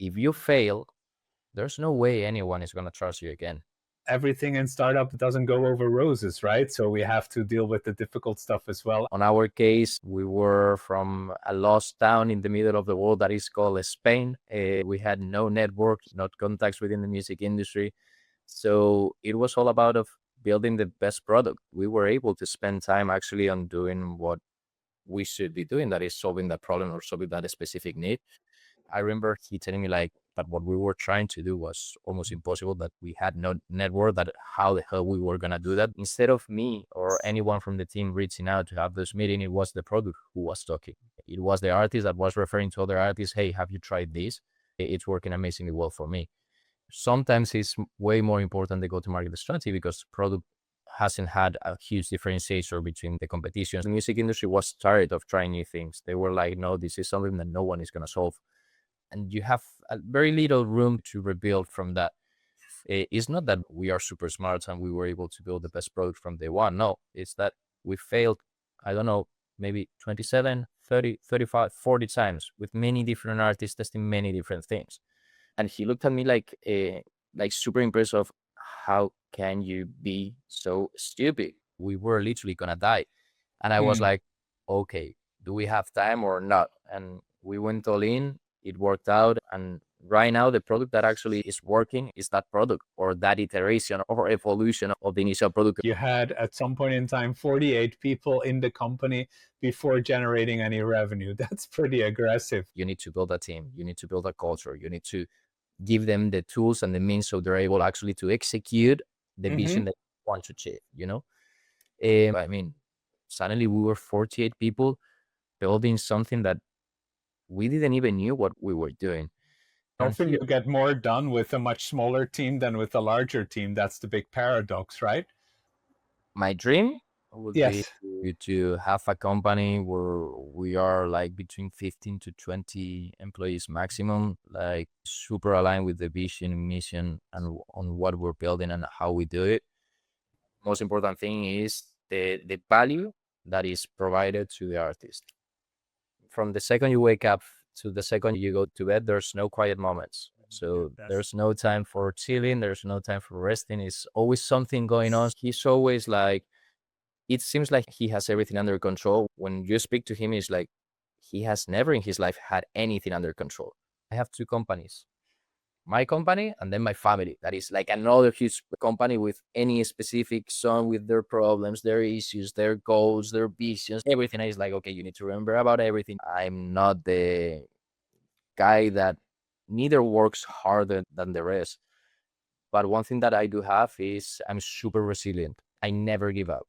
if you fail, there's no way anyone is going to trust you again. Everything in startup doesn't go over roses, right? So we have to deal with the difficult stuff as well. On our case, we were from a lost town in the middle of the world that is called Spain. We had no network, not contacts within the music industry. So it was all about of building the best product. We were able to spend time actually on doing what we should be doing, that is solving that problem or solving that specific need. I remember he telling me like, but what we were trying to do was almost impossible, that we had no network, that how the hell we were going to do that. Instead of me or anyone from the team reaching out to have this meeting, it was the product who was talking. It was the artist that was referring to other artists. Hey, have you tried this? It's working amazingly well for me. Sometimes it's way more important the go-to-market strategy, because product hasn't had a huge differentiator between the competition. The music industry was tired of trying new things. They were like, no, this is something that no one is going to solve. And you have a very little room to rebuild from that. It's not that we are super smart and we were able to build the best product from day one. No, it's that we failed, I don't know, maybe 27, 30, 35, 40 times with many different artists testing many different things. And he looked at me like super impressed of, how can you be so stupid? We were literally gonna die. And I was like, okay, do we have time or not? And we went all in. It worked out. And right now, the product that actually is working is that product, or that iteration or evolution of the initial product. You had at some point in time 48 people in the company before generating any revenue. That's pretty aggressive. You need to build a team. You need to build a culture. You need to give them the tools and the means so they're able actually to execute the vision that you want to achieve, you know? I mean, suddenly we were 48 people building something that we didn't even knew what we were doing. Often you get more done with a much smaller team than with a larger team. That's the big paradox, right? My dream would be to have a company where we are like between 15 to 20 employees maximum, like super aligned with the vision, mission, and on what we're building and how we do it. Most important thing is the value that is provided to the artist. From the second you wake up to the second you go to bed, there's no quiet moments. So there's no time for chilling. There's no time for resting. It's always something going on. He's always like, it seems like he has everything under control. When you speak to him, it's like he has never in his life had anything under control. I have two companies, my company and then my family. That is like another huge company with any specific son with their problems, their issues, their goals, their visions, everything. Is like, okay, you need to remember about everything. I'm not the guy that neither works harder than the rest. But one thing that I do have is I'm super resilient. I never give up.